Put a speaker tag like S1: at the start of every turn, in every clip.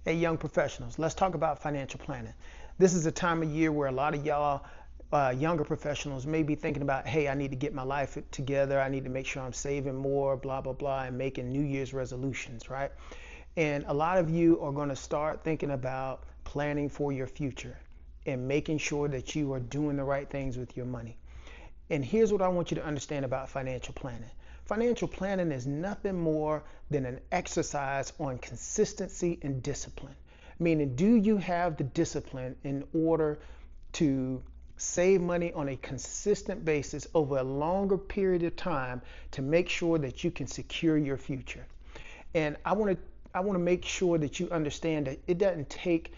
S1: Hey, young professionals, let's talk about financial planning. This is a time of year where a lot of y'all younger professionals may be thinking about, hey, I need to get my life together. I need to make sure I'm saving more, blah, blah, blah, and making New Year's resolutions, right? And a lot of you are going to start thinking about planning for your future and making sure that you are doing the right things with your money. And here's what I want you to understand about financial planning. Financial planning is nothing more than an exercise on consistency and discipline. Meaning, do you have the discipline in order to save money on a consistent basis over a longer period of time to make sure that you can secure your future? And I want to make sure that you understand that it doesn't take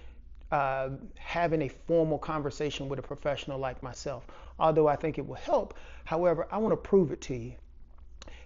S1: having a formal conversation with a professional like myself, although I think it will help. However, I want to prove it to you.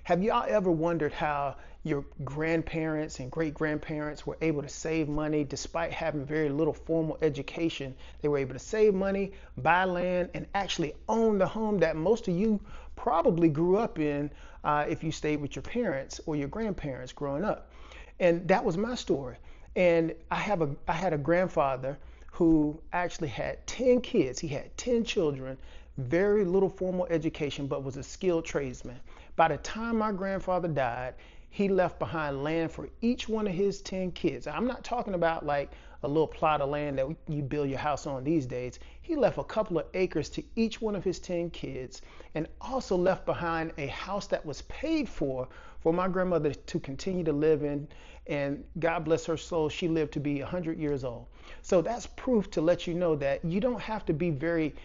S1: Have y'all ever wondered how your grandparents and great grandparents were able to save money despite having very little formal education? They were able to save money, buy land, and actually own the home that most of you probably grew up in if you stayed with your parents or your grandparents growing up. And that was my story. And I had a grandfather who actually had 10 kids. He had 10 children, very little formal education, but was a skilled tradesman. By the time my grandfather died, he left behind land for each one of his 10 kids. I'm not talking about like a little plot of land that you build your house on these days. He left a couple of acres to each one of his 10 kids, and also left behind a house that was paid for my grandmother to continue to live in. And God bless her soul, she lived to be 100 years old. So that's proof to let you know that you don't have to be very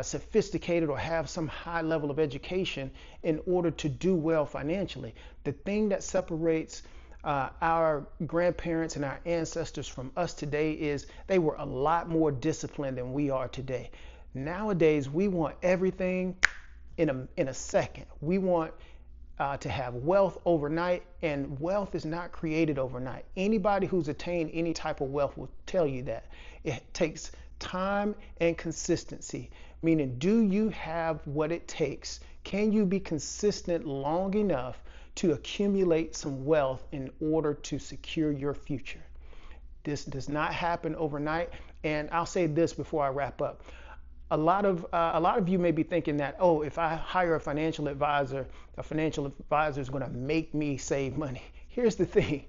S1: sophisticated or have some high level of education in order to do well financially. The thing that separates our grandparents and our ancestors from us today is they were a lot more disciplined than we are today. Nowadays, we want everything in a second. We want to have wealth overnight, and wealth is not created overnight. Anybody who's attained any type of wealth will tell you that. It takes time and consistency, meaning, do you have what it takes? Can you be consistent long enough to accumulate some wealth in order to secure your future? This does not happen overnight. And I'll say this before I wrap up. A lot of you may be thinking that, oh, if I hire a financial advisor is going to make me save money. Here's the thing.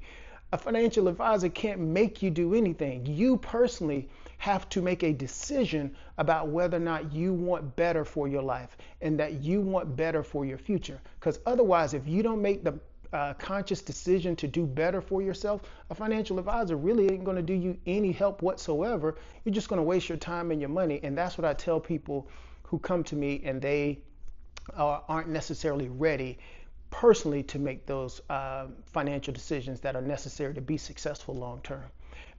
S1: A financial advisor can't make you do anything. You personally have to make a decision about whether or not you want better for your life and that you want better for your future. Because otherwise, if you don't make the conscious decision to do better for yourself, a financial advisor really ain't going to do you any help whatsoever. You're just going to waste your time and your money. And that's what I tell people who come to me and they aren't necessarily ready personally to make those financial decisions that are necessary to be successful long term.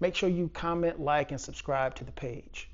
S1: Make sure you comment, like, and subscribe to the page.